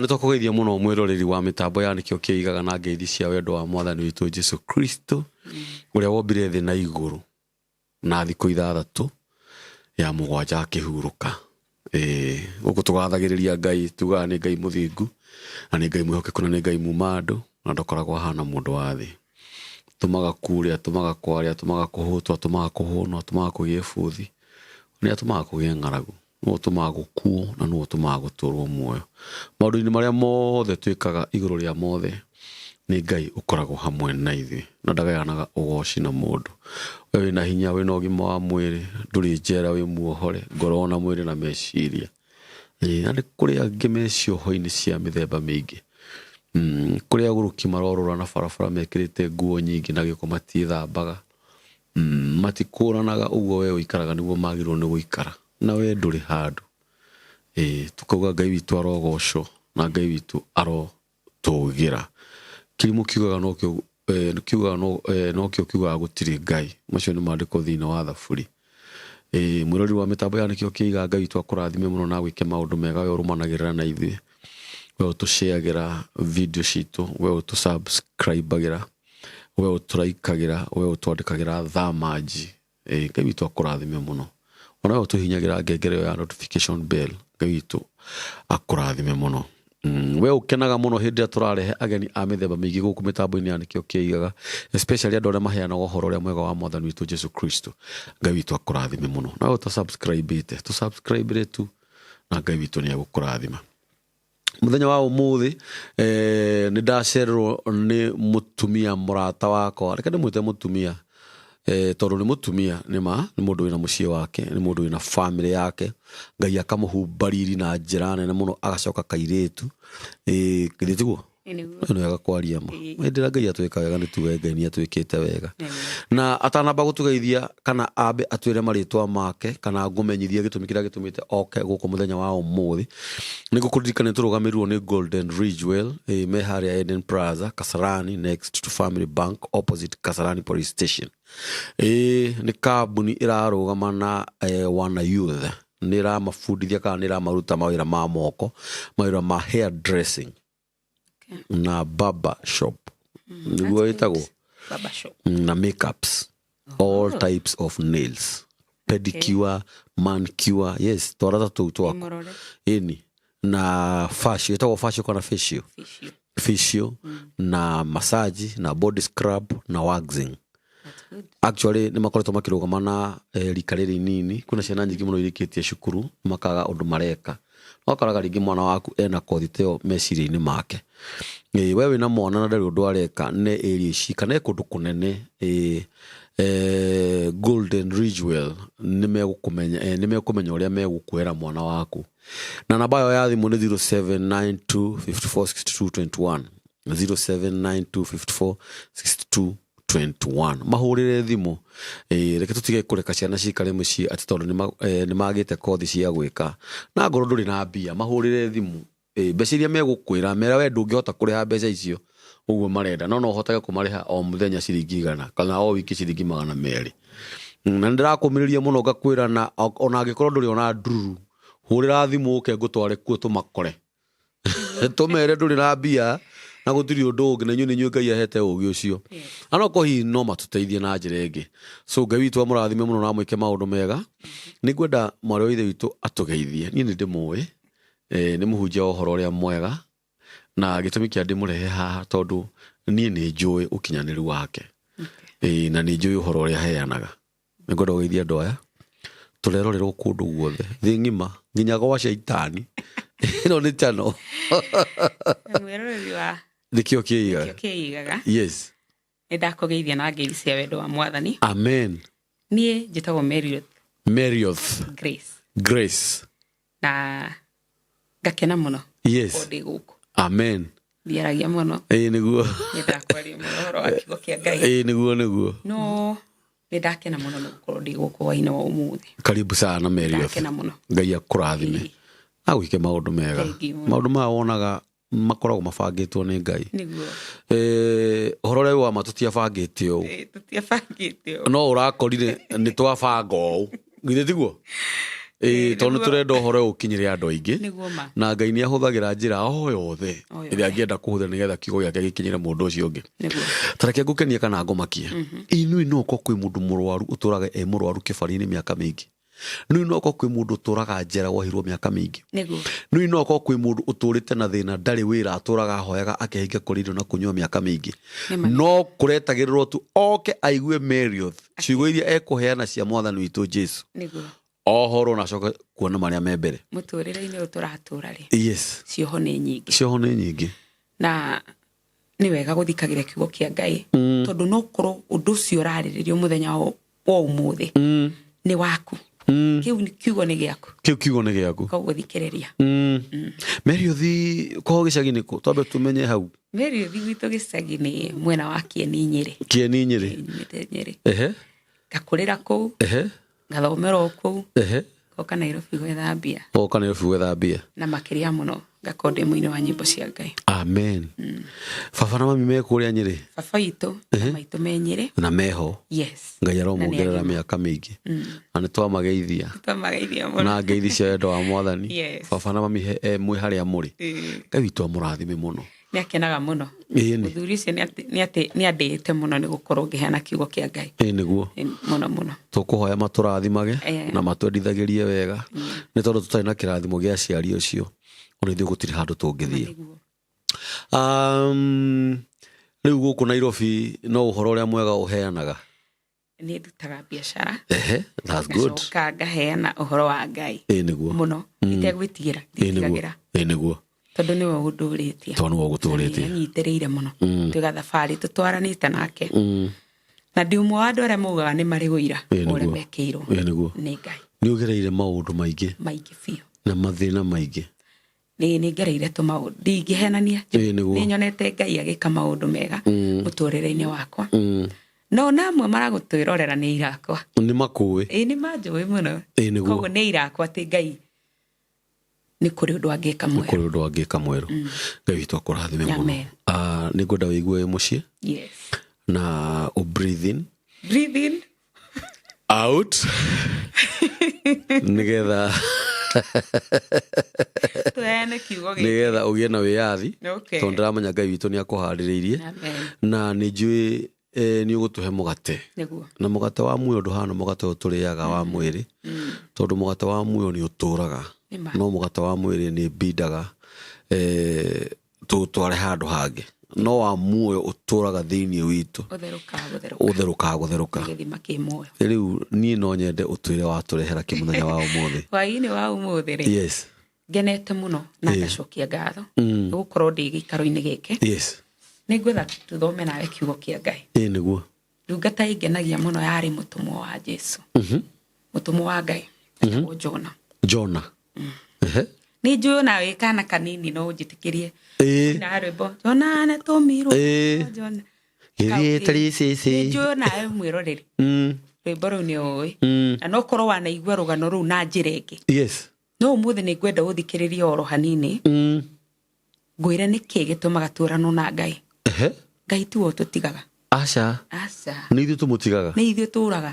Nĩ tũkũgeithia mũno mwĩroreri wa mĩtambo ya nĩkĩo kĩigaga na ngeithi cia wendo wa Mwathani witũ Jesũ Kristo ũrĩa wombire thĩ na igũrũ na thikũ ithathatũ ya mũgwanja akĩhurũka. Gũkũ tũgathagĩrĩria Ngai, tugaga nĩ Ngai mũthingu na nĩ Ngai mwĩhokeku na nĩ Ngai muma andũ na ndakoragwo ahana mũndũ wa thĩ. Tũmaga kuurĩa, atũmaga kwarĩa, atũmaga kũhũtwo, atũmaga kũhũnwo, atũmaga kũgĩe bũthi, nĩ atũmaga kũgĩe ng'aragu, nĩ ũtũmaga gũkuo na nĩ ũtũmaga gũtũrwo muoyo. Maũndũ-inĩ marĩa mothe twĩkaga igũrũ rĩa mothe nĩ Ngai ũkoragwo hamwe na ithuĩ na ndagayanaga ũgooci na mũndũ. We wĩna hinya, wĩna ũgima wa mwĩrĩ, ndũrĩ njera, wĩ muohore ngoro na mwĩrĩ na meciria. Na nĩ kũrĩ angĩ me cioho-inĩ cia mĩthemba mĩingĩ, kũrĩ agũrũki marorũra na barabara mekĩrĩte nguo nyingĩ na gĩko matiĩthambaga, matikũranaga, ũguo we ũikaraga nĩguo magĩrĩirwo nĩ gũikara na we ndũrĩ handũ. Tukauga Ngai witũ arogocwo na Ngai witũ arotũgĩra. Kĩrimũ kiugaga nokĩo kiugaga gũtirĩ Ngai. Macio nĩ maandĩko thĩinĩ wa Thaburi. Mwĩroreri wa mĩtambo ya nĩkĩo kĩigaga, Ngai witũ akũrathime mũno na gwĩke maũndũ mega, we ũrũmanagĩrĩra na ithuĩ, we ũtũshare video citũ, we ũtũsubscribagĩra, we ũtũraikagĩra, we ũtwandĩkagĩra thamaji. Ngai witũ akũrathime mũno. Ona we ũtũhinyagĩra ngengere ya notification bell. Ngai witũ akũrathime mũno. We ũkenaga mũno hĩndĩ ĩrĩa tũrarehe ageni a mĩthemba mĩingĩ gũkũ mĩtambo-inĩ ya nĩkĩo kĩigaga, especially andũ arĩa maheanaga ũhoro ũrĩa mwega wa Mwathani witũ Jesũ Kristo. Ngai witũ akũrathime mũno. Na we tũsubscribe tu na Ngai witũ nĩ egũkũrathima. Mũthenya wa ũmũthĩ nĩ ndacererwo nĩ mũtumia mũrata wakwa. Reke ndĩmwĩte mũtumia tondũ nĩ mũtumia nĩ mũndũ wĩna mũciĩ wake, nĩ mũndũ wĩna family yake. Ngai akamũhumba riri na njĩra nene mũno, agacoka kairĩtu. Kairĩtu guo nĩ wega kwaria ma. Hĩndĩ ĩrĩa Ngai atwĩka wega nĩ tuge Ngai nĩ atwĩkĩte wega. Na atanamba gũtũgeithia kana ambe atwĩre marĩtwa make kana ngũmenyithie gĩtũmi kĩrĩa gĩtũmĩte oke gũkũ mũthenya wa ũmũthĩ, nĩ ngũkũririkana tũrũgamĩrĩirwo nĩ Golden Ridgewell, me harĩa Eden Plaza, Kasarani, next to Family Bank, opposite Kasarani Police Station. Nĩ kambuni ĩrarũgama na wana youth, nĩ ĩramabundithia kana nĩ ĩramaruta mawĩra ma moko, mawĩra ma hair dressing na barber shop, nĩguo ĩtagwo na makeups, all types of nails, pedicure, manicure, yes, twarata tũu twako na facial, ĩtagwo facial kana facial na massage na body scrub na waxing. Actually nĩ makoretwo makĩrũgama na rika rĩrĩ inini. Kuna ciana nyingĩ mũno irĩkĩtie cukuru makaga ũndũ mareka, wakaraga rĩngĩ mwana waku ena kothi teo meciria-inĩ make. We wĩna mwana na ndarĩ ũndũ areka nĩ area ici kana kũndũ kũnene, Golden Ridgewell nĩ megũkũmenya ũrĩa megũkuoera mwana waku. Na namba yao ya thimũ nĩ 0792546221, 0792546221. Mahũrĩre thimũ. Reke tũtige kũreka ciana cikare mũciĩ atĩ tondũ nĩ magĩte kothi cia gwĩka na ngoro ndũrĩ na mbia. Mahũrĩre thimũ. Mbeca iria megũkwĩra mera we ndũngĩhota kũrĩha mbeca icio ũguo marenda, no ũhotage kũmarĩha o mũthenya ciringi 100 kana o wiki ciringi 200. Na ndĩrakũmĩrĩria mũno ngakwĩra na ona angĩkorwo ndũrĩ ona nduru, hũrĩra thimũ ũke ngũtware kuo tũmakore. Tũmere ndũrĩ na mbia na gũtirĩ ũndũ ũngĩ na inyuĩ nĩ inyuĩ Ngai ahete ũũgĩ ũcio. Anokorwo hihi no matũteithie na njĩra ĩngĩ. So Ngai witũ amũrathime mũno na amwĩke maũndũ mega. Nĩngwenda mwarĩ wa ithe witũ atũgeithie. Niĩ nĩ ndĩmũĩ, nĩ mũhunjia wa ũhoro ũrĩa mwega na gĩtũmi kĩa ndĩmũrehe haha tondũ niĩ nĩ njũĩ ũkinyanĩru wake, na nĩ njũĩ ũhoro ũrĩa aheanaga. Nĩngwenda gũgeithia andũ aya tũrerorerwo kũndũ guothe thĩ ng'ima nginya gwa Shaitani. Ĩno nĩ channel mwĩroreri wa nĩkĩo kĩigaga. Yes, nĩ ndakũgeithia na ngeithi cia wendo wa Mwathani. Amen. Niĩ njĩtagwo Marioth Grace na ngakena mũno. Yes, ndĩ gũkũ. Amen. Ndiaragia mũno. Nĩguo nĩ ndakwaria mũno ũhoro wa kiugo kĩa Ngai. Nĩguo no nĩ ndakena mũno nĩ gũkorwo ndĩ gũkũ hwaĩ-inĩ wa ũmũthĩ. Karibu sana Marioth. Ndakena mũno. Ngai akũrathime agwĩke maũndũ mega. Maũndũ maya wonaga makoragwo mabangĩtwo nĩ Ngai. Nĩguo. Ũhoro ũrĩa wa ma tũtiabangĩte ũũ. Tũtiabangĩte ũũ. No ũrakorire nĩ twabanga ũũ. Githĩ tiguo? tondu turenda uhoro ukinyire andu aingi niguo ma na Ngai ni ahuthagira njira o yothe iria angienda kuhuthira nigetha kiugo giake gikinyire mundu ucio ungi niguo tareke ngukenie kana ngomakie inui no ko kwi mundu murwaru uturaga murwaru kibari-ini miaka mingi nui no ko kwi mundu uturaga njera wahirwo miaka mingi niguo nui no ko kwi mundu uturite na thina ndari wira aturaga hoyaga akehinga kuririo na kunywa miaka mingi no kuretagirirwo tu oke aigue Marioth ciugo iria ekuheana cia mwathani witu Jesu niguo ohoro na coka kuona maria me mbere muturire-ini uturatura ri yes cioho ni nyingi na ni wega guthikagira kiugo kia Ngai tondu no korwo undu ucio urariririo muthenya wa umuthi ni waku kiugo ni giaku koguo thikiriria Marioth ko gicagi-ini ku twambe tumenye hau Marioth gwitu gicagi ni mwena wa Kieni Nyeri ngakurira kuu ngathomera kuu goka Nairobi gwetha mbia na makiria muno ngakorwo muini wa nyimbo cia Ngai amen baba na mami me kuria Nyeri baba itu na maitu me Nyeri na meho yes Ngai aromongerera miaka mingi na ni twamageithia muno na ngeithi cia wendo wa mwathani baba na mami mwe haria muri Ngai witu amurathime muno ni akenaga muno muthuri ucio ni andite muno ni gukorwo ngiheana kiugo kia Ngai niguo muno tukuhoya maturathimage na matwendithagirie wega ni tondu tutari na kirathimo gia aciari ucio ona ithuĩ gũtirĩ handũ tũngĩthiĩ rĩu gũkũ Nairobi no ũhoro ũrĩa mwega ũheanaga nĩ ndutaga biacara that's good ngaheana ũhoro wa Ngai nĩguo mũno itegwĩtigĩra nditigagĩra nĩguo tondu niwe ũndũrĩtie anyitĩrĩire mũno twiga thabarĩ tũtwaranĩte nake na ndi ũmwe wa andũ arĩa maugaga nĩ marĩ ũira ũrĩa mekĩirwo nĩ Ngai nĩ ũgereire maũndũ maingĩ biũ na mathĩna maingĩ nĩ ngereire tũmaũndũ ndingĩhenania nĩ nyonete Ngai agĩka maũndũ mega mũtũrĩre-inĩ wakwa no namwe maragũtwĩrorera nĩ irakwa nĩ makũĩ nĩ manjũĩ mũno koguo nĩ irakwa atĩ Ngai nĩ kũrĩ ũndũ angĩka mwerũ Ngai witũ akũrathime mũno nĩ ngwenda wĩigue wĩ mũciĩ na breathe in out nigetha nigetha ũgĩe na wĩyathi tondũ ndĩramenya Ngai witũ nĩ akũharĩrĩirie na nĩ njũĩ nĩ ũgũtũhe mũgate na mũgate wa muoyo ndũhana mũgate ũyũ tũrĩaga wa mwĩrĩ tondũ mũgate wa muoyo nĩ ũtũraga no mũgate wa mwĩrĩ nĩ mbindaga tũtware handũ hangĩ no wa muoyo ũtũraga thĩinĩ witũ ũtherũkaga rĩu niĩ no nyende ũtwĩre watũrehera kĩmũthenya wa ũmũthĩ hwaĩ-inĩ wa ũmũthĩ rĩ ngenete mũno na ngacokia ngatho nĩ gũkorwo ndĩ gĩikaro-inĩ gĩkĩ nĩ ngwetha tũthome nawe kiugo kĩa Ngai nĩguo ndungata ĩngenagia mũno yarĩ mũtũmwo wa Jesu mũtũmwo wa Ngai etagwo Jona nĩ njũĩ nawe kana kanini no ũnjĩtĩkĩrie na rwĩmbo Jona nĩtũmirwo Jona nĩ njũĩ nawe mwĩroreri rwĩmbo rũu nĩ ũĩ na no korwo wanaigua rũgano rũu na njĩra ĩngĩ no ũmũthĩ nĩ ngwenda ũthikĩrĩrie oro hanini ngwĩre nĩkĩ gĩtũmaga tũũranwo na Ngai Ngai tiwe ũtũtigaga aca nĩ ithuĩ tũmũtigaga nĩ ithuĩ tũũraga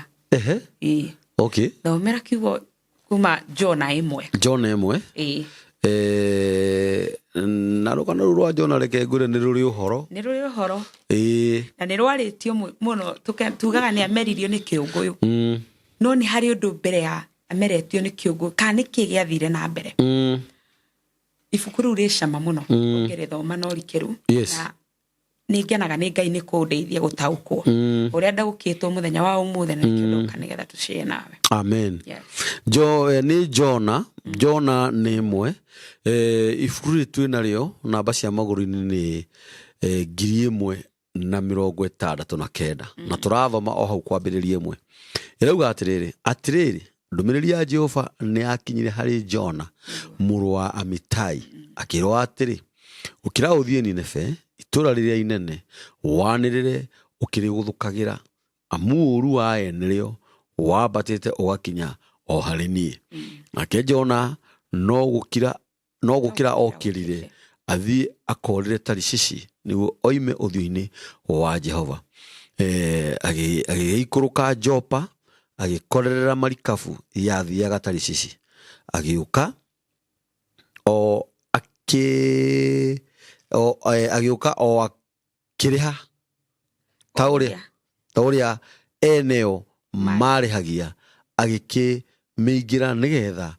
thomera kiugo kuma Jona 1 na rũgano rũu rwa Jona reke ngwĩre nĩ rũrĩ ũhoro na nĩ rwarĩtio mũno tugaga nĩ ameririo nĩ kĩũngũyũ no nĩ harĩ ũndũ mbere ya ameritio nĩ kĩũngũyũ kana nĩkĩ gĩathire na mbere ibuku rĩu rĩ cama mũno ũngĩrĩthoma no rikĩru na nĩ ngenaga nĩ Ngai nĩ kũndeithia gũtaũkwo ũrĩa ndaũkĩtwo mũthenya wa ũmũthĩ na nĩkĩondoka nĩgetha tũcĩe nawe amen nĩ Jona nĩ ĩmwe ibuku rĩrĩ twĩ narĩo namba cia magũrũ-inĩ nĩ 1069 na tũrathoma o hau kwambĩrĩria 1 ĩrauga atĩrĩrĩ ndũmĩrĩri ya Jehova nĩ yakinyire harĩ Jona mũrũ wa Amitai akĩrwo atĩrĩ ũkĩra ũthiĩ Nineve itũũra rĩrĩa inene wanĩrĩre ũkĩrĩgũthũkagĩra amu ũũru wayo nĩrĩo wambatĩte ũgakinya o harĩ niĩ nake Jona no gũkĩra okĩrire athiĩ akorĩre Tarishishi nĩguo oime ũthiũ-inĩ wa Jehova agĩikũrũka Jopa agĩkorerera marikabu yathiaga Tarishishi agiuka o agiuka o akiriha tauria eneo marihagia agikimiingira nigetha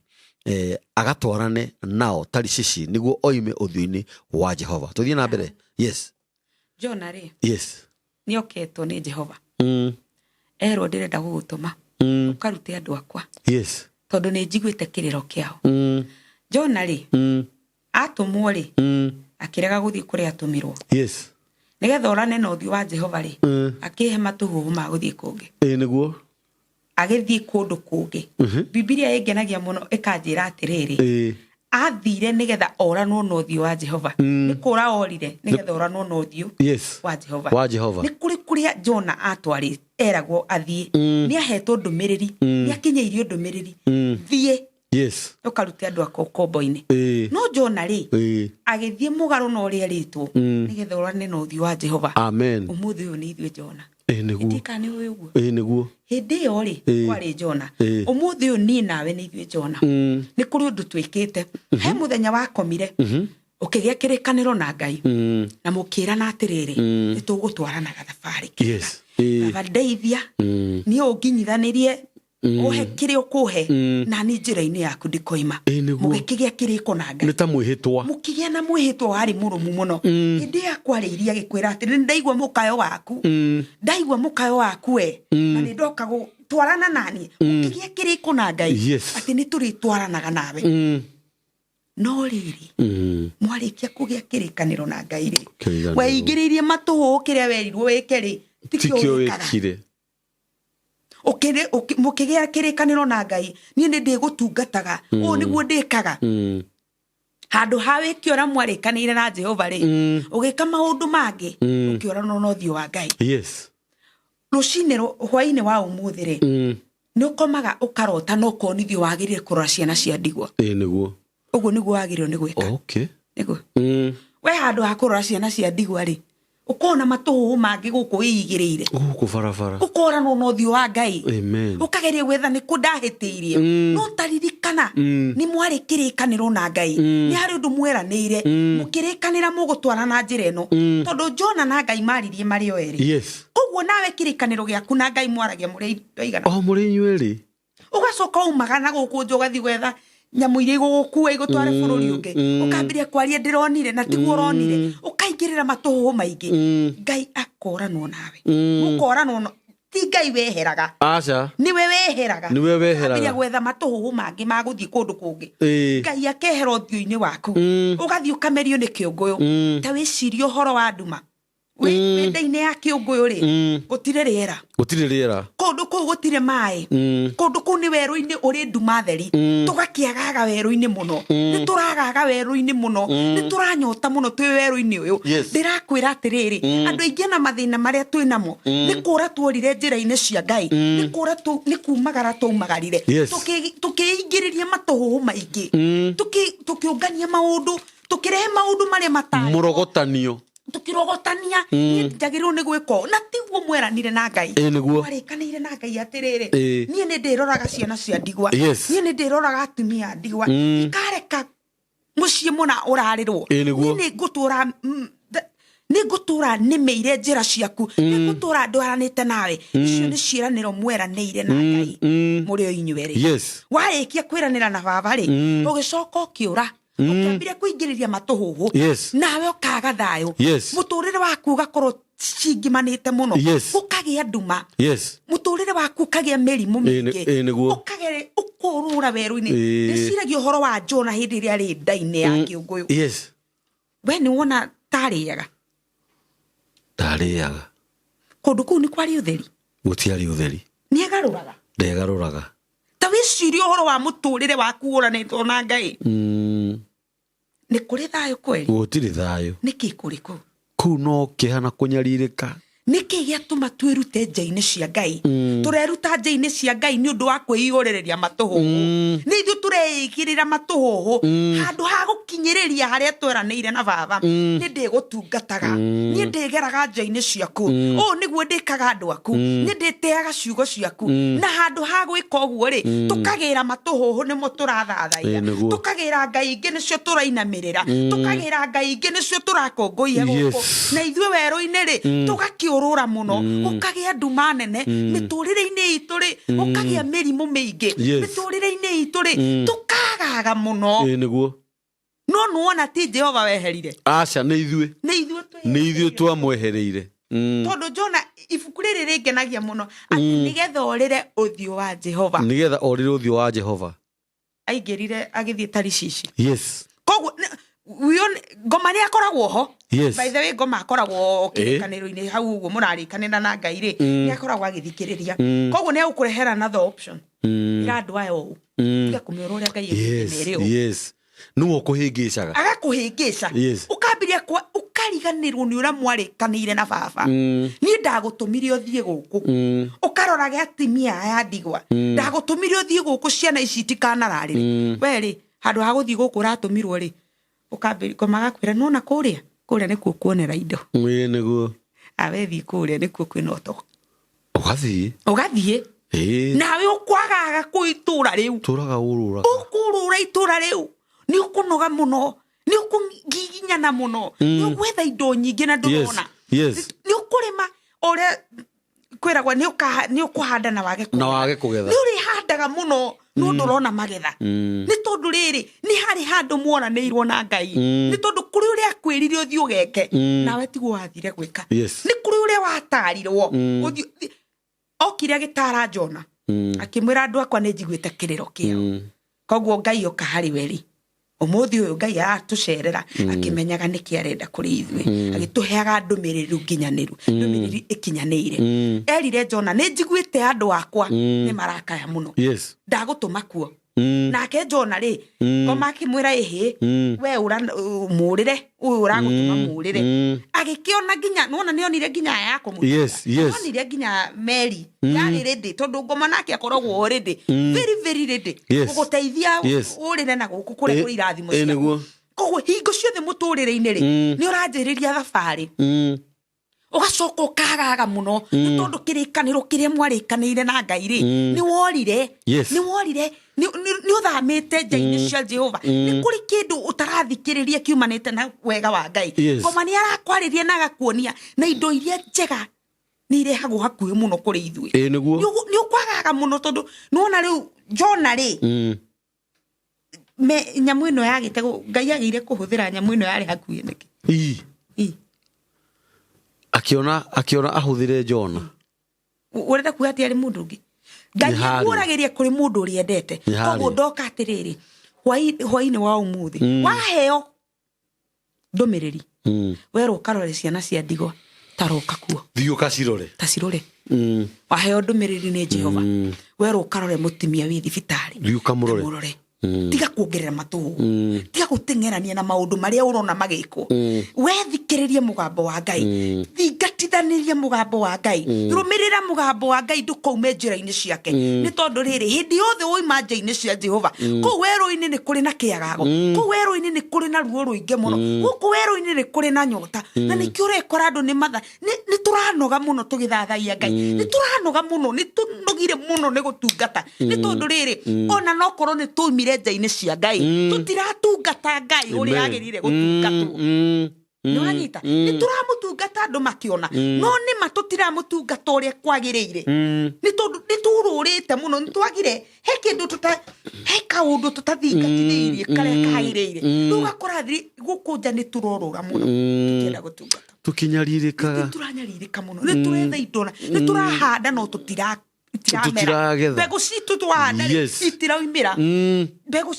agatwarane nao Tarishishi niguo oime uthio-ini wa Jehova. Tuthie na mbere. Yes. Jona ri. Yes. Nioketwo ni Jehova. Erwo ndirenda gugutuma. Ukarute andu akwa. Yes. Tondu ni njiguite kiriro kiao. Jona ri. Atumwo ri. Akirega guthie kuria atumirwo. Yes. Nigetha orane na uthio wa Jehova ri. Akihe matuhu ma guthie kungi. Niguo. Agithie kundu kungi. Biblia ingenagia muno ikanjira atiriri. Athire nigetha oranwo no uthio wa Jehova. Ni kura orire nigetha oranwo no uthio wa Jehova. Wa Jehova. Ni kuri kuria Jona atwari eragwo athie. Ni ahetwo ndumiriri. Ni akinyeirio ndumiriri. Thie. Yes. Ukarute andu akwa kombo-ini. No Jona ri agithie mugaru no uri eritwo nigetha orane no uthio wa Jehova. Amen. Umuthi uyu ni ithue Jona. Niguo. Ndikane uyu uguo. Niguo. Hindi yo ri kwari Jona. Umuthi uyu ni nawe ni ithue Jona. Ni kuri undu twikite. He muthenya wakomire. Ukigia kirikaniro na Ngai. Na mukirana atiriri ni tugutwaranaga thabari. Yes. Badeithia ni unginyithanirie uhe kiri ukuhe na ni njira-ini yaku ndikoima. Mugikigia kiriko na Ngai. Ni ta mwihitwa. Mukigia na mwihitwa ari murumu muno. Hindi yakwariria gikwira ati ndaigwa mukayo waku. Ndaigwa mukayo waku we. Na ni ndoka gutwarana nani. Mukigia kiriko na Ngai. Ati ni turitwaranaga nawe. No riri. Mwarikia kugia kirikaniro na Ngai ri. Weigiririe matuhu kiria werirwo wike ri. Tikio wikire. Mukigia kirikaniro na Ngai ni ndi gutungataga o niguo ndikaga handu hawe kiora mwarikanire na Jehova ri ugika maundu mangi ukiora no thio wa Ngai. Yes. Rucine hwaine wa umuthi ri ni ukomaga ukarota no konithio wagirire kurora ciana cia ndigwa. Niguo. Uguo niguo wagirirwo ni gwika. Okay. Niguo. We handu ha kurora ciana cia ndigwa ri ukona matuhu mangi guku igirire guku barabara ukora no thio wa Ngai. Amen. Ukageria gwetha ni kundahitiirie no taririkana ni mwari kirikaniro na Ngai ni hari undu mweranire mukirikanira mugutwarana njira ino tondu Jona na Ngai maririe mari o eri. Yes. Koguo nawe kirikaniro giaku na Ngai mwaragia muri igana muri inyueri ugacoka umagana guku njogathi gwetha nyamu iria igugukua igutware bururi ungi ukambiria kwaria ndironire na tiguo uronire ukaingirira matuhu maingi Ngai akoranwo nawe mukoranwo no ti Ngai weheraga aca niwe weheraga ukambiria gwetha matuhu mangi maguthii kundu kungi Ngai akehera uthio-ini waku ugathii ukamerio ni kiunguyu ta wiciria uhoro wa nduma wenda-ini ya kiunguyu ri gutire riera kundu kuu gutire mai kundu kuu ni weru-ini uri nduma theri tugakiagaga weru-ini muno ni turagaga weru-ini muno ni turanyota muno twi weru-ini uyu ndirakwira atiriri andu aingi na mathina maria twinamo ni kura tuorire njira-ini cia Ngai ni kura ni kumagara tumagarire tukiingiriria matuhu maingi tukiungania maundu tukirehe maundu maria matari murogotanio tukirogotania ni njagirwo ni gwiko na tiguo mweranire na Ngai warikanire na Ngai atiriri ni ni ndiroraga ciana cia ndigwa ni ni ndiroraga atumia ndigwa ikareka mucii muna urarirwo ni ngutura ni ngutura nimeire njira ciaku ni ngutura ndwaranite nawe icio ni ciiraniro mweranire na Ngai muri o inyueri warikia kwiranira na baba ri ugicoka ukiura ukiambiria kuingiriria matuhuhu nawe ukaga thayo muturire waku ugakorwo cingimanite muno ukagia nduma muturire waku ukagia mirimu mingi ukagere ukurura weru-ini niciragia uhoro wa Jona hindi iria ri nda-ini ya kiunguyu we ni wona tariaga kundu kuu ni kwari utheri gutiari utheri ni agaruraga ta wiciria uhoro wa muturire waku uranitwo na Ngai ni kuri thayo kweli gutiri thayo niki kuriku kuu no kihana kunyaririka niki giatuma twirute nja-ini cia Ngai tureruta nja-ini cia Ngai ni undu wa kwiyurereria matuhuhu ni ithu tureigirira matuhuhu handu ha gukinyiriria haria tweraneire na baba ni ndigutungataga ni ndigeraga nja-ini ciaku niguo ndikaga andu aku ni nditeaga ciugo ciaku na handu ha gwika uguo ri tukagira matuhuhu nimo turathathaia tukagira Ngai ingi nicio turainamirira tukagira Ngai ingi nicio turakongoia guku na ithuĩ werũ-inĩ ri tugakiurura muno ukagia nduma nene miturire-ini itu ri ukagia mirimu mingi miturire-ini itu ri tukagaga muno niguo no nuona ti Jehova weherire aca ni ithuĩ twamwehereire tondu Jona ibuku riri ringenagia muno ati nigetha orire uthio wa Jehova aingirire agithie Tarishishi koguo Ngoma ni akoragwo ho by the way Ngoma akoragwo kirikaniro-ini hau uguo murarikanira na Ngai ri ni akoragwo agithikiriria koguo ni agukurehera another option ira andu aya uu tiga kumiura uria Ngai eri nuo kuhingicaga agakuhingica ukambiria ukariganirwo ni uria mwarikanire na baba ni ndagutumire uthie guku ukarorage atimia aya ndigwa ndagutumire uthie guku ciana ici tikanararire we ri handu ha guthie guku ratumirwo ri ukambiri Ngoma gakwira nona kuria nikuo kuonera indo niguo awethi kuria nikuo kwina uto ugathie nawe ukwagaga kuitura riu turaga ukurura itura riu ni ukunoga muno ni ukungiginyana muno ni ugwetha indo nyingi na ndurona ni ukurima uria kwiragwa ni ukuhanda na wage kugetha ni urihandaga muno no ndurona magetha ni tondu riri ni hari handu muoranirwo na Ngai ni tondu kuri uria kwirire uthio ugeke nawe tiguo wathire gwika ni kuri uria watarirwo okire agitara Jona akimwira andu akwa ni njiguite kiriro kiao koguo Ngai oka hari weri umuthi uyu Ngai atucerera akimenyaga niki arenda kuri ithuĩ agituheaga ndumiriri nginyaniru ndumiriri ikinyanire erire Jona ni njiguite andu akwa ni marakaya muno ndagutuma kuo nake Jona ri Ngoma akimwira we ura murire uyu uragutuma murire agikiona nginya nona nionire nginya yako nionire nginya Meri yari ready tondu Ngoma nake akoragwo ready very ready guguteithia urire na guku kure kuri irathimo cia koguo hingo ciothe muturire-ini ri ni uranjiriria thabari ugacoka ukagaga muno tondu kirikaniro kiria mwarikanire na Ngai ri ni worire ni uthamite nja-ini cia Jehova ni kuri kindu utarathikiriria kiumanite na wega wa Ngai Ngoma ni arakwariria na agakuonia na indo iria njega ni irehagwo hakuhi muno kuri ithuĩ ni ukwagaga muno tondu nuona riu Jona ri nyamu ino yagite Ngai agire kuhuthira nyamu ino yari hakuhi niki akiona ahuthire Jona urenda kuga ati ari mundu ungi Ngai akuragiria kuri mundu uri endete koguo ndoka atiriri hwaini wa umuthi waheo ndumiriri weru karore ciana cia ndigwa taroka kuo thiu kacirore waheo ndumiriri ni Jehova weru karore mutimia wi thibitari thiu kamurore tiga kuongerera matuhu tiga gutengerania na maundu maria urona magiko wethikiririe mugambo wa Ngai thingatithanirie mugambo wa Ngai rumirira mugambo wa Ngai ndukaume njira-ini ciake ni tondu riri hindi yothe uima nja-ini cia Jehova kuu weru-ini ni kuri na kiagago kuu weru-ini ni kuri na ruo ruingi muno guku weru-ini ni kuri na nyota na nikio urekora andu ni matha ni turanoga muno tugithathaia Ngai ni turanoga muno ni tunogire muno ni gutungata ni tondu riri ona no korwo ni tuimire nja-ini cia Ngai tutiratungata Ngai uria agirire gutungatwo ni wanyita ni turamutungata andu makiona no ni matutiramutungata uria kwagiriire ni tondu ni tururite muno ni twagire he kindu he kaundu tutathingatithirie karia kagiriire tugakora gukunja ni turorura muno tukienda gutungata tukinyaririkaga turanyaririka muno ni turetha indo ni turahanda no tutiragetha mbegu citu twahanda itiraumira mbegu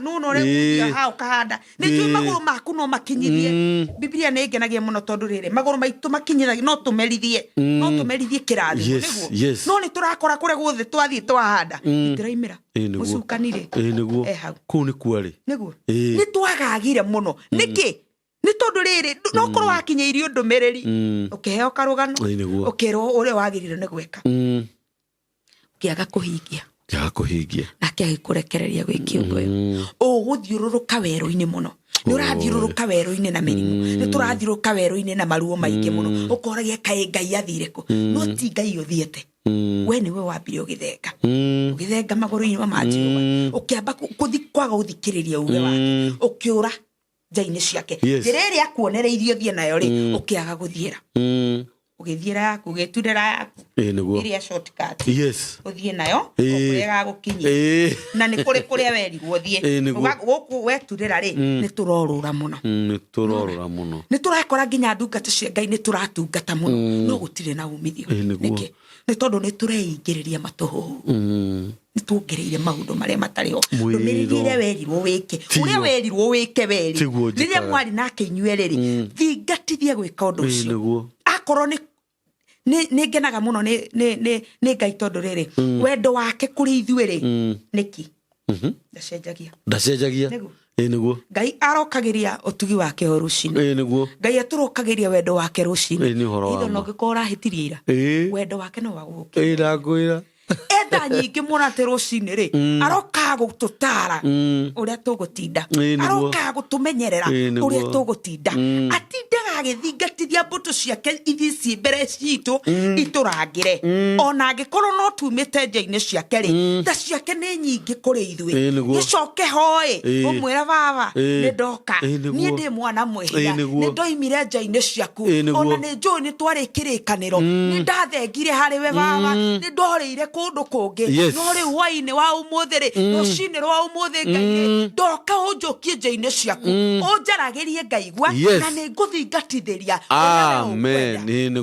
no re ha ukahanda ni tu maguru maku no makinyithie Biblia ni ngenagia muno tondu riri maguru maitu makinyithie no tumerithie kirathimo niguo no ni turakora kure guothe twathie twahanda itiraimira mucukanire niguo ku ni kuari niguo ni twagagire muno niki ni tondu riri no korwo wakinyeirio ndumiriri ukiheo karugano ukirwo uria wagirire ni gweka kiaga kuhingia na kiaga kurekereria gwiki undu uyu uguthiururuka weru-ini muno ni urathiururuka weru-ini na mirimu ni turathiururuka weru-ini na maruo maingi muno ukoragia kai Ngai athire ku no ti Ngai uthiete we niwe wambire ugithenga maguru-ini ma Jehova ukiamba kuthi kwaga uthikiriria uge wake ukiura nja-ini ciake njira iria akuonereirio thie nayo ri ukiaga guthiira ugithiira yaku ugiturira yaku iria shortcut uthie nayo ukurega gukinyia na ni kuria werirwo thie guku weturira ri ni turorura muno ni turakora nginya ndungata cia Ngai ni turatungata muno no gutire na umithio niki ni tondu ni tureingiriria matuhu ni tuongereire maundu maria matariho ndumirire werirwo wike uria werirwo wike weri riria mwari nake inyuere ri thingatithie gwika undu ucio akorwo ni ngenaga muno ni Ngai tondu riri wendo wake kuri ithuĩ ri niki ndacenjagia niguo Ngai arokagiria utugi wake o rucini Ngai aturokagiria wendo wake rucini itho no ngikora hitirie ira wendo wake no wagukia ndangwira enda nyingi muno ati rucini ri aroka gututara uria tugutinda aroka gutumenyerera uria tugutinda atindaga agithingatithia mbuto ciake ithi mbere citu iturangire ona angikorwo no tumite nja-ini ciake ri tha ciake ni nyingi kuri ithuĩ gicoke hoi umwira baba ni ndoka ni ndi mwana mwihia ni ndoimire nja-ini ciaku ona ni njui ni twari kirikaniro ni ndathengire hari we baba ni ndorire kundu kungi no ri hwaini wa umuthi ri rucini rwa umuthi Ngai ndoka unjukie nja-ini ciaku unjaragirie ngaigua na ni nguthingatithiria amen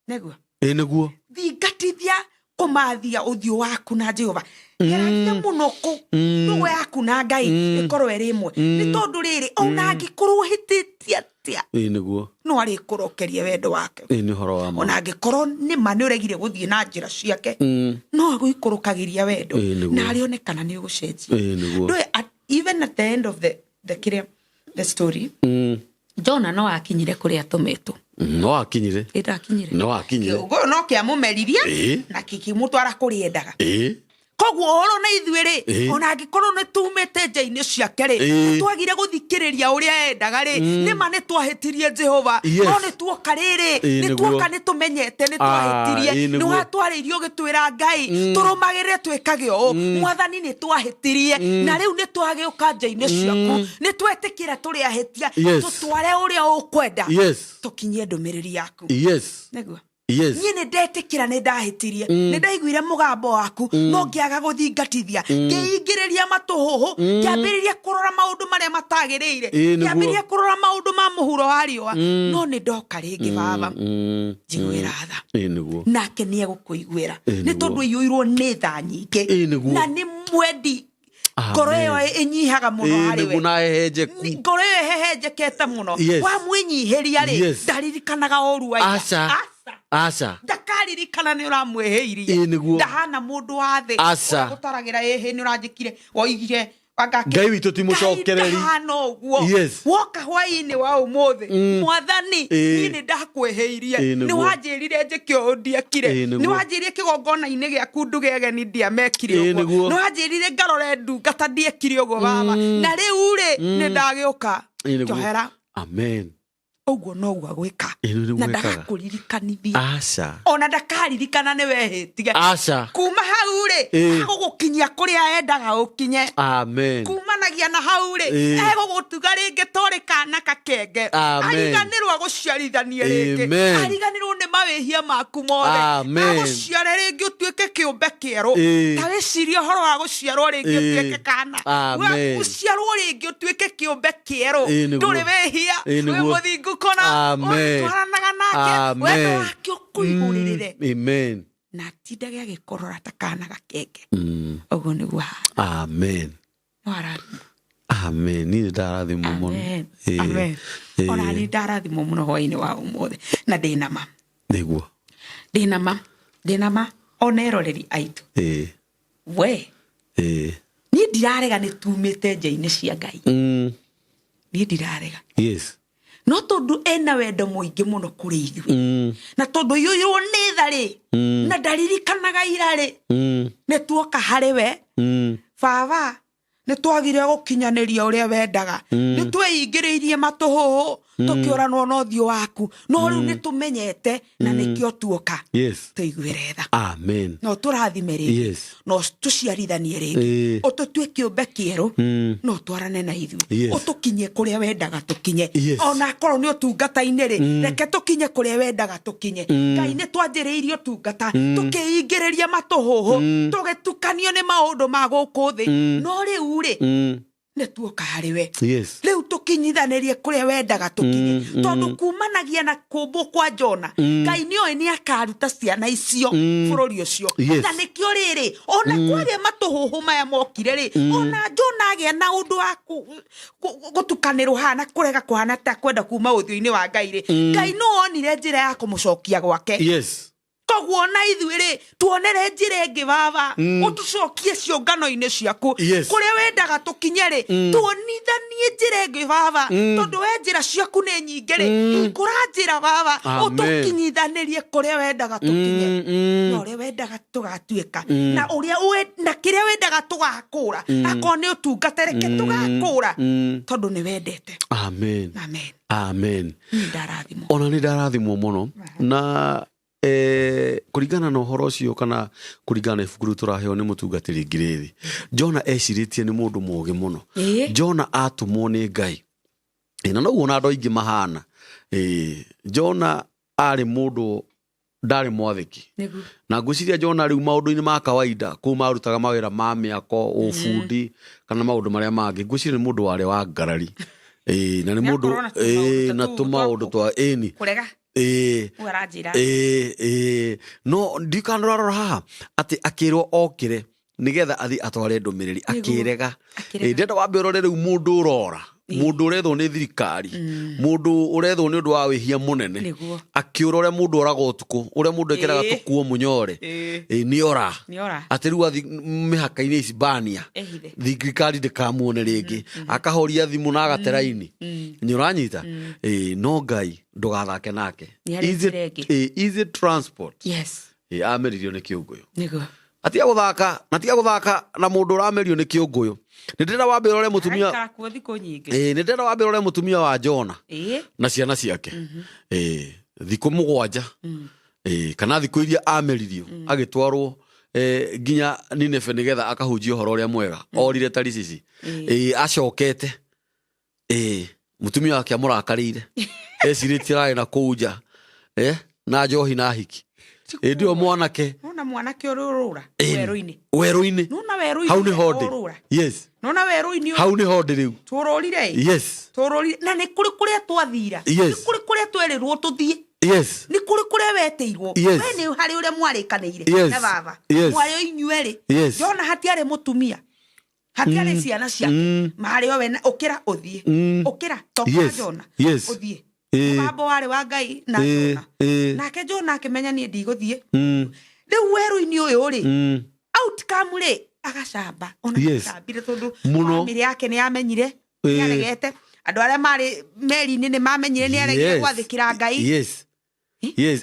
niguo thingatithia kumathia uthio waku na Jehova geragia muno ku ndugu yaku na Ngai ikorwo rimwe ni tondu riri ona angikorwo hititie atia niguo no ari kurokeria wendo wake ni horo wa ona angikorwo ni mani uregire guthie na njira ciake no aguikurukagiria wendo na arionekana ni ugucenjia niguo even at the end of the story Jona no akinyire kuri atumetwo no akinyire no kiamumeririe na kikimutwara kuri endaga koguo horo na ithuĩ ri ona angikorwo ni tumite nja-ini ciake ri twagire guthikiriria uria endaga ri ni ma ni twahitirie Jehova no ni tuoka riri ni tuoka ni tumenyete ni twahitirie ni watwaririo gitwira Ngai turumagire twikage o mwathani ni twahitirie na riu ni twagiuka nja-ini ciaku ni twetikira turi ahitia tutware uria ukwenda tukinyie ndumiriri yaku niguo ni ndetikira ni ndahitirie ni ndaiguire mugambo waku no ngiaga guthingatithia ngiingiriria matuhuhu ngiambiriria kurora maundu maria matagiriire ngiambiriria kurora maundu ma muhuro wa riua no ni ndoka ringi baba njiguira tha nake ni egukuiguira ni tondu iyuirwo ni tha nyingi na ni mwendi ngoro iyo inyihaga muno hari we ngoro iyo hehenjekete muno wa mwinyihiria ri ndaririkanaga oru wa Asa ndakaririkana ni uramweheirie ndahana mundu wa thi gutaragira ehe ni uranjikire oigire Ngai witu ti mucokereri woka hwaini wa umuthi mwathani ni ndakweheirie ni wanjirire njike undiekire ni wanjirire kigongona-ini giaku ndugegeni ndiamekire uguo ni wanjirire ngarore ndungata ndiekire uguo baba na riu ri ni ndagiuka njohera amen oguo no gwa gwika na ndagakuririkanithia ona ndakaririkana ni wehitige kuma hau ri agugukinyia kuria endaga ukinye amen kumanagia na hau ri egugutuga ringi tori kana kakenge ariganirwo guciarithania ringi ariganirwo ni mawihia maku mothe aguciare ringi utuike kiumbe kieru ta wicirie horo wa guciarwo ringi utuike kana guciarwo ringi utuike kiumbe kieru nduri wihia we muthingu amen wendo wake ukuiguririre amen na tindage agikorora takana gakenge uguo niguo amen amen ni ndarathimo muno amen ona ni ndarathimo muno hwaini wa umuthi na ndinama niguo ndinama ona eroreri aitu we ni ndirarega ni tumite nja-ini cia Ngai ni ndirarega no tondu ena wendo muingi muno kuri ithuĩ na tondu yuyirwo nĩ tha rĩ na ndaririkanaga ira rĩ nĩ tuoka harĩ we baba nĩ twagire gũkinyanĩria ũrĩa wendaga nĩ twĩingĩrĩirie matũhũhũ tũkĩũranwo na ũthiũ waku no rĩu nĩ tũmenyete na nĩkĩo tuoka tũiguĩre tha amen no tũrathime rĩngĩ no tũciarithanie rĩngĩ ũtũtue kĩũmbe kĩerũ no twarane na ithuĩ ũtũkinye kũrĩa wendaga tũkinye ona korwo nĩ ũtungata-inĩ rĩ reke tũkinye kũrĩa wendaga tũkinye Ngai nĩ twanjĩrĩirie ũtungata tũkĩingĩrĩria matũhũhũ tũgĩtukanio nĩ maũndũ ma gũkũ thĩ no rĩu rĩ nĩ tuoka harĩ we rĩu tũkinyithanĩrie kũrĩa wendaga tũkinye tondũ kumanagia na kũmbwo kwa Jona Ngai nĩoĩ nĩ akaruta ciana icio bũrũri ũcio na nĩkĩo rĩrĩ ona kwarĩa matũhũhũ maya mokire rĩ ona Jona agĩa na ũndũ wa gũtukanĩrwo hana kũrega kũhana ta kwenda kuma ũthiũ-inĩ wa Ngai rĩ Ngai no onire njĩra ya kũmũcokia gwake koguo na ithuĩ rĩ tuonere njĩra ĩngĩ baba ũtũcokie ciũngano-inĩ ciaku kũrĩa wendaga tũkinye rĩ tuonithanie njĩra ĩngĩ baba tondũ we njĩra ciaku nĩ nyingĩ rĩ kũra njĩra baba ũtũkinyithanĩrie kũrĩa wendaga tũkinye na ũrĩa wendaga tũgatuĩka na ũrĩa na kĩrĩa wendaga tũgakũra akorwo nĩ ũtungata reke tũgakũra tondũ nĩ wendete amen amen amen ndarathimwo ona nĩ ndarathimwo mũno na kuringana na ũhoro ũcio kana kuringana na ibuku rĩu tũraheo nĩ mũtungatĩri ngirĩthi Jona ecirĩtie nĩ mũndũ mũũgĩ mũno Jona atũmwo nĩ Ngai na noguo na andũ aingĩ mahana Jona arĩ mũndũ ndarĩ mwathĩki na ngwĩciria Jona rĩu maũndũ-inĩ ma kawaida kũu marutaga mawĩra ma mĩako ũbundi kana maũndũ marĩa mangĩ ngwĩciria nĩ mũndũ warĩ wa ngarari na nĩ mũndũ na tũmaũndũ twa kũrega no ndikanarora haha atĩ akĩrwo okire nigetha athi atware ndũmĩrĩri akĩrega ndenda wambe ũrore rĩu mũndũ ũrora mũndũ ũrethwo nĩ thirikari mũndũ ũrethwo nĩ ũndũ wa wĩhia mũnene akĩũra ũrĩa mũndũ oraga ũtukũ ũrĩa mũndũ ekĩraga tũkuo mũnyore nĩ ora atĩ rĩu athi mĩhaka-inĩ ici bania thirikari ndĩkamuone rĩngĩ akahoria thimũ na agate raini nĩ ũranyita no Ngai ndũgathake nake easy transport ameririo nĩ kĩũngũyũ atia gũthaka na mũndũ ũramerio nĩ kĩũngũyũ nĩ ndĩrenda wambe ũrore mũtumia nĩ ndĩrenda wambe ũrore mũtumia wa Jona na ciana ciake thikũ 7 kana thikũ iria ameririo agĩtwarwo nginya Nineve nĩgetha akahunjia ũhoro ũrĩa mwega orire Tarishishi acokete mũtumia wake amũrakarĩire ecirĩtie ararĩ na kũu nja na njohi na hiki ndio mwanake ũrũra werũ-inĩ hau nĩ honde hau nĩ honde rĩu tũrũrire na nĩ kũrĩ kũrĩa twathira nĩ kũrĩ kũrĩa twerĩrwo tũthiĩ nĩ kũrĩ kũrĩa wetĩirwo we nĩ harĩ ũrĩa mwarĩkanĩire na baba mwarĩ o inyuerĩ Jona hatiarĩ mũtumia hatiarĩ ciana ciake marĩ o we ũkĩra ũthiĩ ũkĩra toka Jona ũthiĩ mũgambo warĩ wa Ngai na Jona nake Jona akĩmenya niĩ ndigũthiĩ rĩu werũ-inĩ ũyũ rĩ outcome rĩ agacamba ona acambire tondũ famĩlĩ yake nĩ yamenyire nĩ aregete andũ arĩa marĩ meri-inĩ nĩ mamenyire nĩ aregire gwathĩkĩra Ngai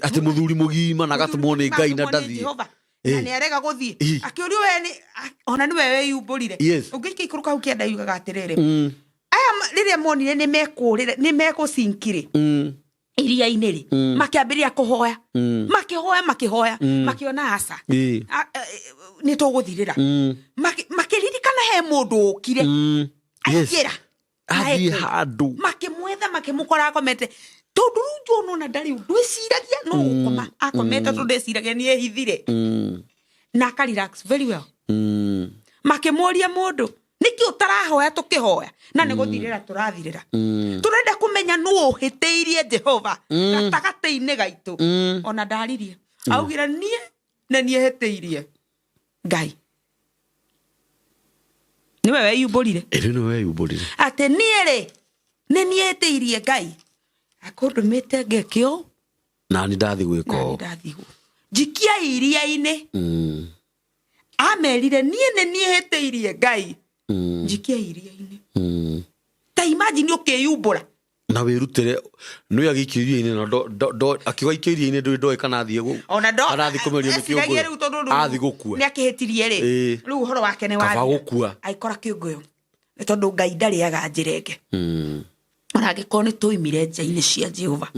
atĩ mũthuri mũgima na agatũmwo nĩ Ngai na ndathiĩ na nĩ arega gũthiĩ akĩũrio we ona nĩwe weyumbũrire ũngĩikia ikũrũ kau kĩenda yugaga atĩrĩrĩ aya rĩrĩa monire nĩ mekũcinkire iria-inĩ rĩ makĩambĩrĩria kũhoya makĩhoya makĩona aca nĩ tũgũthirĩra makĩririkana he mũndũ ũkire aingĩra athiĩ handũ makĩmwetha makĩmũkora akomete tondũ rĩu Jona ona ndarĩ ũndũ eciragia no gũkoma akomete tondũ eciragia nĩ ehithire na akarelax very well makĩmũria mũndũ nĩkĩ ũtarahoya tũkĩhoya na nĩ gũthirĩra tũrathirĩra tũrenda kũmenya nũ ũhĩtĩirie Jehova gatagatĩ-inĩ gaitũ ona ndaririe augire niĩ na niĩ hĩtĩirie Ngai niwe weyumbũrire atĩ niĩ rĩ nĩ niĩ hĩtĩirie Ngai akũndũmĩte ngekĩo na nĩ ndathi gwĩka njikia iria-inĩ amerire niĩ nĩ niĩ hĩtĩirie Ngai njikia iria-inĩ ta imagine ũkĩyumbũra na wirutire no ya gikiria-ini na akiwa ikiria-ini ndoe kana thie go ona ndo arathi kumerio ni kiungo athi gukua ni akihetirie ri riu horo wake ni wa gukua aikora kiungo ni tondu Ngai ndariaga njirenge ona angĩkorwo nĩ tũimire nja-inĩ cia Jehova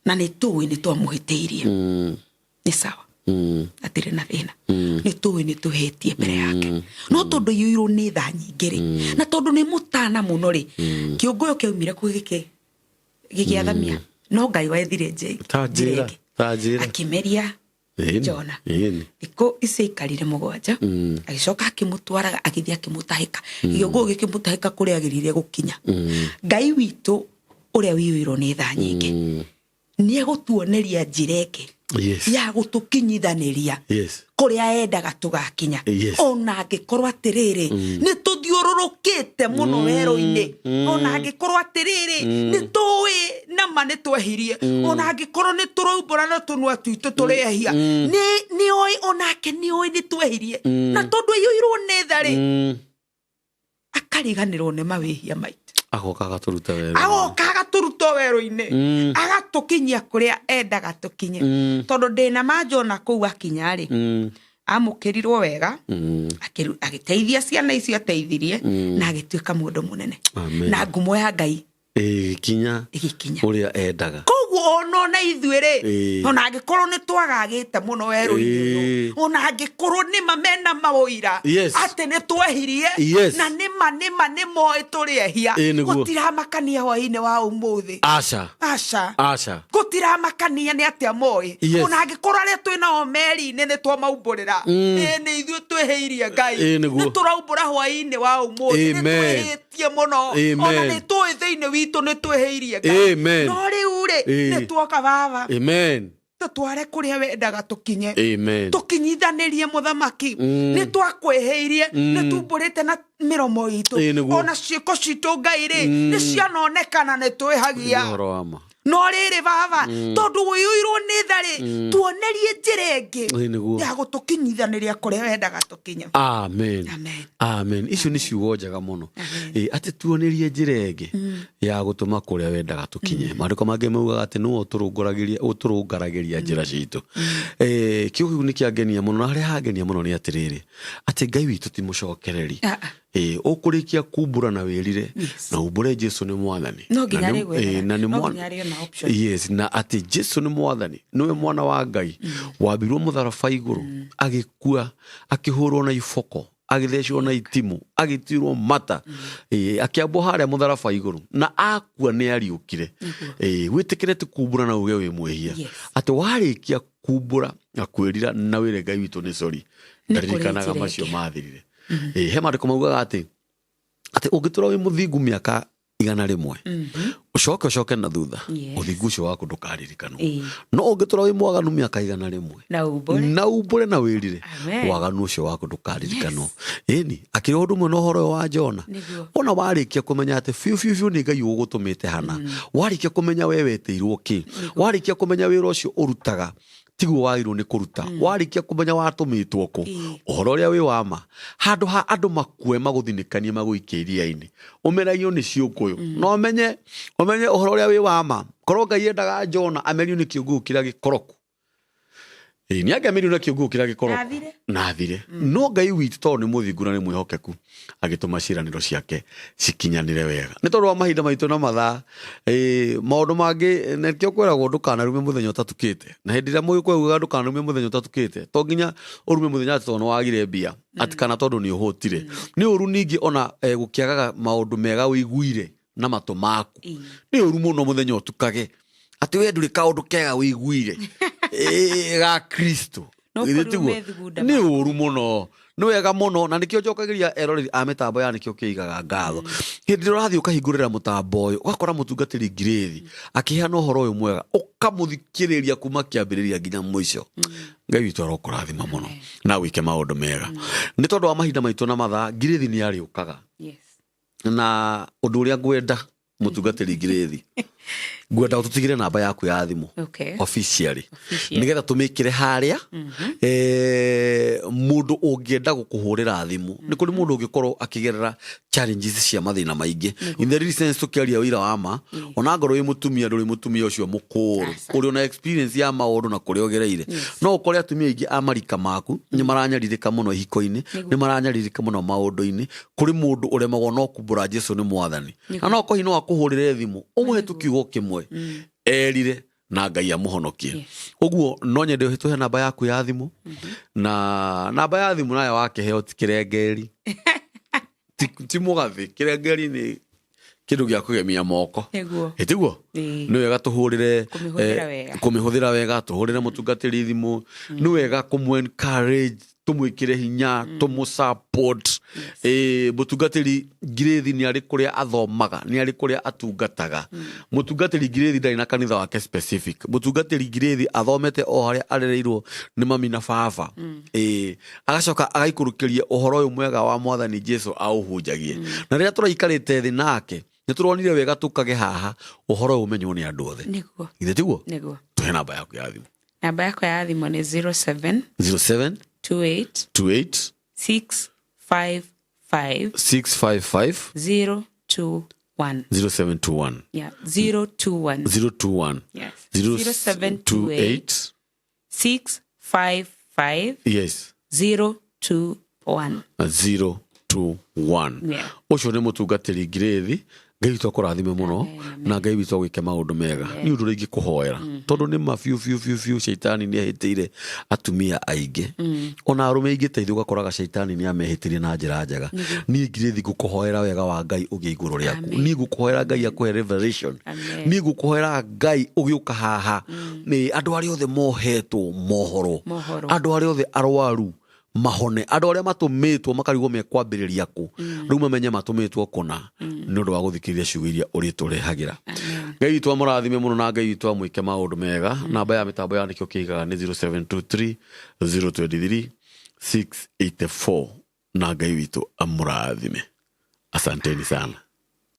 na nĩ tũĩ nĩ twamuhĩtĩirie nĩ sawa atirĩ na thĩna nĩ tũĩ nĩ tũhĩtie mbere yake no tondũ iyũirwo nĩ tha nyingĩ rĩ na tondũ nĩ mũtana mũno rĩ kĩũngũyũ kĩaumire kwĩ gĩgĩathamia no Ngai wethire njĩrenge akimeria Jona thikũ icio ikarire mũgwanja agĩcoka akĩmũtwara agĩthiĩ akĩmũtahĩka gĩũngũyũ gĩkĩmũtahĩka kũrĩa agĩrĩire gũkinya Ngai witũ ũrĩa wĩyũirwo nĩ tha nyingĩ nĩ egũtuoneria njĩra ĩngĩ ya gũtũkinyithanĩria kũrĩa endaga tũgakinya ona angĩkorwo atĩrĩrĩ nĩ tũthiũrũrũkĩte mũno werũ-inĩ ona angĩkorwo atĩrĩrĩ nĩ tũĩ nama nĩ twehirie ona angĩkorwo nĩ tũroimbũra na tũnua tuitũ tũrehia nĩoĩ onake nĩoĩ nĩ twehirie na tondũ iyũirwo nĩ tha rĩ akariganĩrwo nĩ mawĩhia maitũ agoka agatũruta werũ-inĩ agatukinyia kũrĩa endaga tũkinye tondũ ndĩna ma Jona kũu akinya rĩ amũkĩrirwo wega agĩteithia ciana icio ateithirie na agĩtuĩka mũndũ mũnene na ngumo ya Ngai ĩgĩkinya ũrĩa endaga koguo ona ithuĩ rĩ ona angĩkorwo nĩ twagagĩte mũno werũ-inĩ ona angĩkorwo nĩma mena maũira atĩ nĩ twehirie na nĩma nĩ moĩ tũrĩehia gũtiramakania hwaĩ-inĩ wa ũmũthĩ aca gũtiramakania nĩ atĩa moĩ ona angĩkorwo arĩa twĩnao meri-inĩ nĩ twamaumbũrĩra nĩ ithuĩ twĩhĩirie Ngai nĩ tũraumbũra hwaĩ-inĩ wa ũmũthĩ nĩ twĩhĩtie mũno ona nĩ tũĩ thĩinĩ witũ nĩ twĩhĩirie Ngai no rĩu rĩ nĩ tuoka baba tũtware kũrĩa wendaga tũkinye tũkinyithanĩrie mũthamaki nĩ twakwĩhĩirie nĩ tumbũrĩte na mĩromo itũ ona ciĩko citũ Ngai rĩ nĩ cianonekana nĩ twĩhagia no rĩrĩ baba tondũ wĩyũirwo nĩ tha rĩ tuonerie njĩra ĩngĩ ya gũtũkinyithanĩria kũrĩa wendaga tũkinye amen icio nĩ ciugo njega mũno atĩ tuonerie njĩra ĩngĩ ya gũtũma kũrĩa wendaga tũkinye maandĩko mangĩ maugaga atĩ nĩwe ũtũrũngaragĩria njĩra citũ kiugo kĩu nĩ kĩangenia mũno na harĩa hangenia mũno nĩ atĩrĩrĩ atĩ Ngai witũ ti mũcokereri ũkũrĩkia kumbũra na wĩrire na umbũre Jesũ nĩ mwathani na atĩ Jesũ nĩ mwathani nĩwe mwana wa Ngai wambirwo mũtharaba igũrũ agĩkua akĩhũrwo na iboko agĩthecwo na itimũ agĩtuĩrwo mata akĩambwo harĩa mũtharaba igũrũ na akua nĩ ariũkire wĩtĩkĩre ti kumbũra na uge wĩ mwĩhia atĩ warĩkia kumbũra na kwĩrira na wĩre Ngai witũ nĩ sori ndaririkanaga macio mathirire he maandĩko maugaga atĩ ũngĩtũra wĩ mũthingu mĩaka 100 ũcoke na thutha ũthingu ũcio waku ndũkaririkanwo no ũngĩtũra wĩ mwaganu mĩaka 100 na umbũre na wĩrire waganu ũcio waku ndũkaririkanwo ĩni akĩrĩ ũndũ ũmwe na ũhoro wa Jona ona warĩkia kũmenya atĩ biũ nĩ Ngai ũgũtũmĩte hana warĩkia kũmenya we wetĩirwo kĩ warĩkia kũmenya wĩra ũcio ũrutaga tiguo wagĩrĩirwo nĩ kũruta warĩkia kũmenya watũmĩtwo kũ ũhoro ũrĩa wĩ wa ma handũ ha andũ makue magũthinĩkanie magũikie iria-inĩ ũmeragio nĩ ciũngũyũ no ũmenye ũhoro ũrĩa wĩ wa ma korwo Ngai endaga Jona amerio nĩ kĩũngũyũ kĩrĩa gĩkoroku nĩ angĩameririo na kĩũngũyũ kĩrĩa gĩkoroku na thire no Ngai witũ tondũ nĩ mũthingu na nĩ mwĩhokeku agĩtũma ciĩranĩro ciake cikinyanĩre wega nĩ tondũ wa mahinda maitũ na mathaa maũndũ mangĩ nĩkĩo kwĩragwo ndũkanarume mũthenya ũtatukĩte na hĩndĩ ĩrĩa mũgĩkũyũ augaga ndũkanarume mũthenya ũtatukĩte to nginya ũrume mũthenya atĩ tondũ nĩ wagire mbia atĩ kana tondũ nĩ ũhũtire nĩ ũru ningĩ ona gũkĩagaga maũndũ mega wĩiguire na matũ maku nĩ ũru mũno mũthenya ũtukage atĩ we ndũrĩ kaũndũ kega wĩiguire ga Kristo nĩ ũru mũno nĩ wega mũno na nĩkĩo njokagĩria eroreri a mĩtambo ya nĩkĩo kĩigaga ngatho hĩndĩ ĩrĩa ũrathiĩ ũkahingũrĩra mũtambo ũyũ ũgakora mũtungatĩri ngirĩthi akĩheana ũhoro ũyũ mwega ũkamũthikĩrĩria kuma kĩambĩrĩria nginya mũico Ngai witũ arokũrathima mũno na wĩke maũndũ mega nĩ tondũ wa mahinda maitũ na mathaa ngirĩthi nĩ arĩũkaga na ũndũ ũrĩa ngwenda mũtungatĩri ngirĩthi ngwenda ututigire namba yaku ya thimu officially nigetha tumikire haria mundu ungienda gukuhurira thimu ni kuri mundu ungikorwo akigerera challenges cia mathina maingi in the recent tukiaria wira wa ma ona ngoro wi mutumia nduri mutumia ucio mukuru uri ona experience ya maundu na kuri ogereire no ukore atumia ingi amarika maku ni maranyaririka muno hiko-ini ni maranyaririka muno maundu-ini kuri mundu uremagwo no kumbura Jesu ni mwathani na no kohino akuhurire thimu umwe tukiugo kimwe erire na Ngai amuhonokie uguo no nyende uhituhe namba yaku ya thimu na namba ya thimu nayo wakiheo tikirengeri ti mugathi kirengeri ni kindu gya kugemia moko etiguo ni wega tuhurire kumihudira wega tuhurire mutungatiri thimu ni wega kumu encourage tumwikire hinya tumu support mutungatiri Ngirithi ni ari kuria athomaga ni ari kuria atungataga mutungatiri Ngirithi ndari na kanitha wake specific mutungatiri Ngirithi athomete o haria arereirwo ni mami na baba agacoka agaikurukiria uhoro uyu mwega wa mwathani Jesu auhunjagie na riria turaikarite thi nake ni turonire wega tukage haha uhoro umenywo ni andu othe niguo ithe tiguo tuhe namba yaku ya thimu namba yako ya thimu ni 07 28 655 021 0721 yeah 021 yes 0728 655 yes 021 yeah ucio ni mutungatiri Ngirithi Ngai witu akurathime muno na Ngai witu agwike maundu mega ni undu ringi kuhoera tondu ni mafiu shaitani ni ahitire atumia aingi ona arume aingi teithio gakoraga shaitani ni amehitirie na njira njega ni Ngirithi gukuhoera wega wa Ngai ugie iguru riaku ni gukuhoera Ngai akuhe revelation ni gukuhoera Ngai ugiuka haha ni andu ari othe mohetwo mohoro andu ari othe arwaru mahone andu aria matumitwo makarigwo mekwambiriria ku riu mamenye matumitwo kuna ni undu wa guthikiriria ciugo iria uri turehagira Ngai witu amurathime muno na Ngai witu amwike maundu mega namba ya mitambo ya nikio kiigaga ni 0723 023 684 na Ngai witu amurathime asanteni sana.